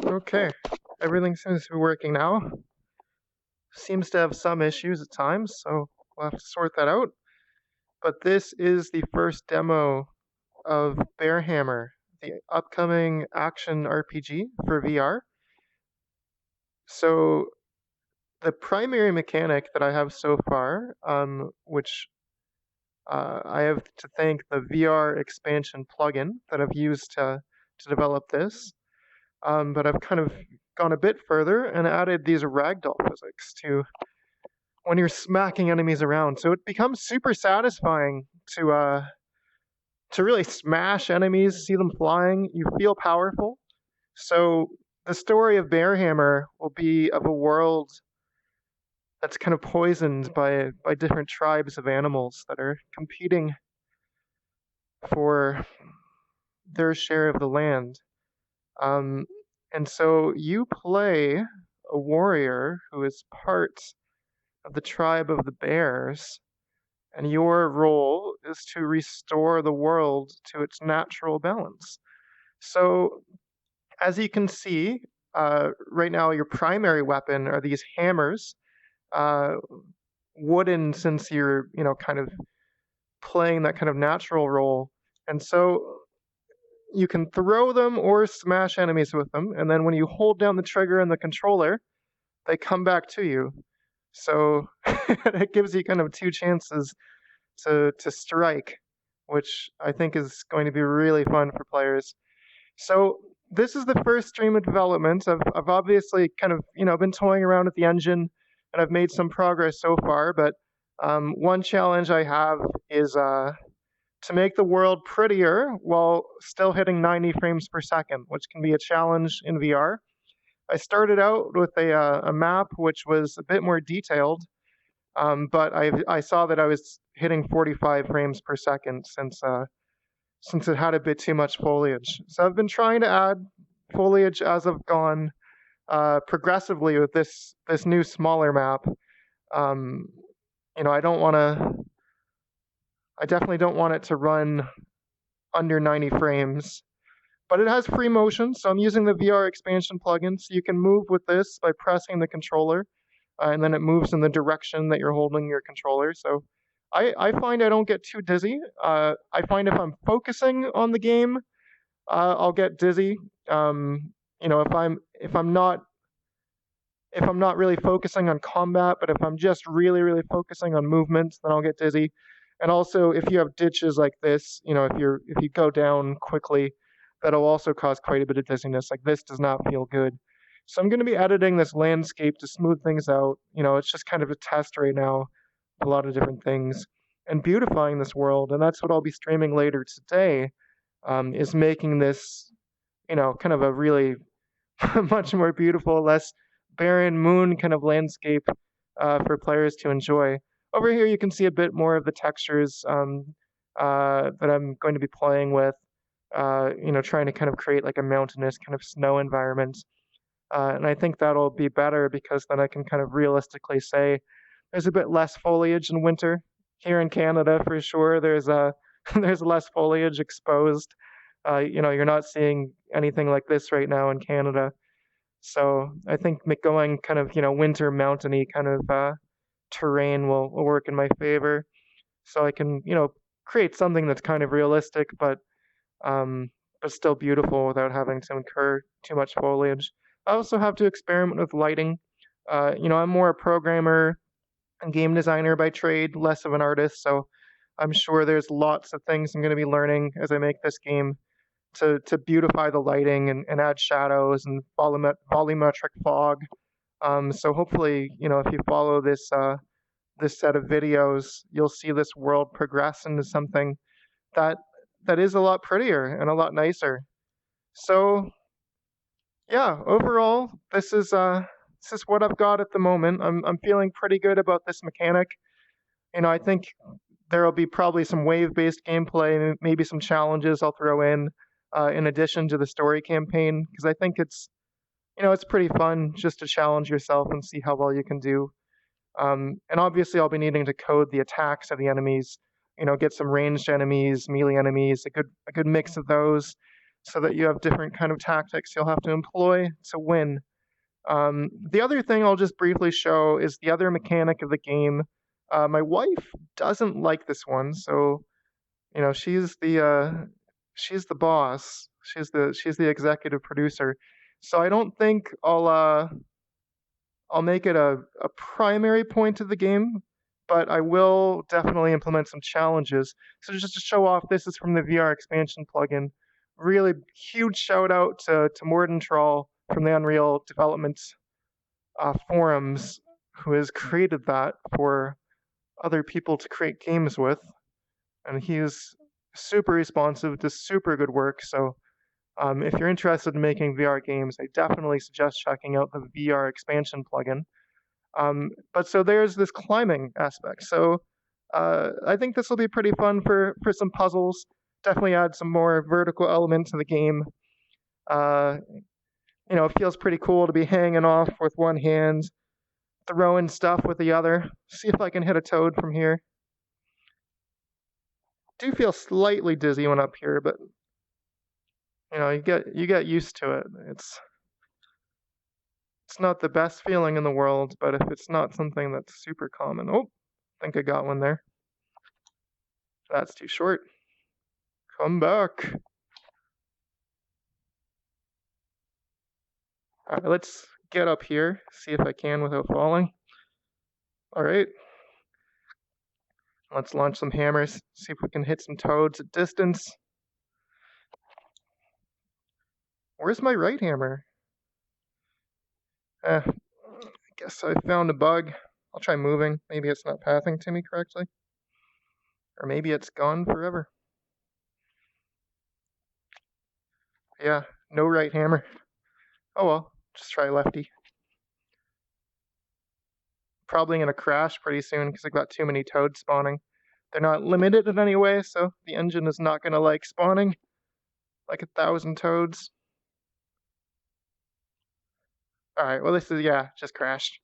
Okay, everything seems to be working now. Seems to have some issues at times, so we'll have to sort that out. But this is the first demo of BearHammer, the upcoming action RPG for VR. So the primary mechanic that I have so far, which I have to thank the VR expansion plugin that I've used to develop this. But I've kind of gone a bit further and added these ragdoll physics to when you're smacking enemies around. So it becomes super satisfying to really smash enemies, see them flying. You feel powerful. So the story of BearHammer will be of a world that's kind of poisoned by different tribes of animals that are competing for their share of the land. Um, and so you play a warrior who is part of the tribe of the bears, and your role is to restore the world to its natural balance. So, as you can see, right now your primary weapon are these hammers, uh, wooden since you're, kind of playing that kind of natural role. And so you can throw them or smash enemies with them, and then when you hold down the trigger and the controller, they come back to you. So it gives you kind of two chances to strike, which I think is going to be really fun for players. So this is the first stream of development. I've obviously kind of been toying around with the engine, and I've made some progress so far. But one challenge I have is to make the world prettier while still hitting 90 frames per second, which can be a challenge in VR. I started out with a map which was a bit more detailed, but I saw that I was hitting 45 frames per second since it had a bit too much foliage. So I've been trying to add foliage as I've gone progressively with this new smaller map. Um, I don't want to. I definitely don't want it to run under 90 frames. But it has free motion, so I'm using the VR expansion plugin, so you can move with this by pressing the controller, and then it moves in the direction that you're holding your controller. So I find I don't get too dizzy. I find if I'm focusing on the game, I'll get dizzy. If I'm not really focusing on combat, but if I'm just really focusing on movement, then I'll get dizzy. And also, if you have ditches like this, if you go down quickly, that'll also cause quite a bit of dizziness. Like this does not feel good. So I'm going to be editing this landscape to smooth things out. It's just kind of a test right now, a lot of different things, and beautifying this world. And that's what I'll be streaming later today. Is making this, kind of a really much more beautiful, less barren moon kind of landscape for players to enjoy. Over here, you can see a bit more of the textures that I'm going to be playing with. Trying to kind of create like a mountainous kind of snow environment. And I think that'll be better because then I can kind of realistically say there's a bit less foliage in winter here in Canada for sure. There's less foliage exposed. You're not seeing anything like this right now in Canada. So I think going kind of winter mountainy kind of terrain will work in my favor. So I can create something that's kind of realistic, but still beautiful without having to incur too much foliage. I also have to experiment with lighting. I'm more a programmer and game designer by trade, less of an artist, so I'm sure there's lots of things I'm going to be learning as I make this game to beautify the lighting and add shadows and volumetric fog. So hopefully, if you follow this set of videos, you'll see this world progress into something that that is a lot prettier and a lot nicer. So yeah, overall, this is what I've got at the moment. I'm feeling pretty good about this mechanic. I think there'll be probably some wave-based gameplay, maybe some challenges I'll throw in addition to the story campaign, because I think it's pretty fun just to challenge yourself and see how well you can do. And obviously, I'll be needing to code the attacks of the enemies. Get some ranged enemies, melee enemies, a good mix of those. so that you have different kind of tactics you'll have to employ to win. The other thing I'll just briefly show is the other mechanic of the game. My wife doesn't like this one, so you know she's the boss. She's the executive producer. So I don't think I'll make it a primary point of the game, but I will definitely implement some challenges. So just to show off, this is from the VR expansion plugin. Really huge shout out to Morden Troll from the Unreal Development forums, who has created that for other people to create games with. And he's super responsive, does super good work. So if you're interested in making VR games, I definitely suggest checking out the VR expansion plugin. But so there's this climbing aspect. So I think this will be pretty fun for some puzzles. Definitely add some more vertical element to the game. Uh, you know, it feels pretty cool to be hanging off with one hand, throwing stuff with the other. See if I can hit a toad from here. Do feel slightly dizzy when up here, but you know, you get used to it. It's not the best feeling in the world, but if it's not something that's super common. Oh, I think I got one there. That's too short. Come back. All right, let's get up here, see if I can without falling. All right. Let's launch some hammers, see if we can hit some toads at distance. Where's my right hammer? I guess I found a bug. I'll try moving. Maybe it's not pathing to me correctly. Or maybe it's gone forever. Yeah, no right hammer. Oh well, just try lefty. Probably gonna crash pretty soon because I've got too many toads spawning. They're not limited in any way, so the engine is not gonna like spawning like 1,000 toads. Alright, well this is, yeah, just crashed.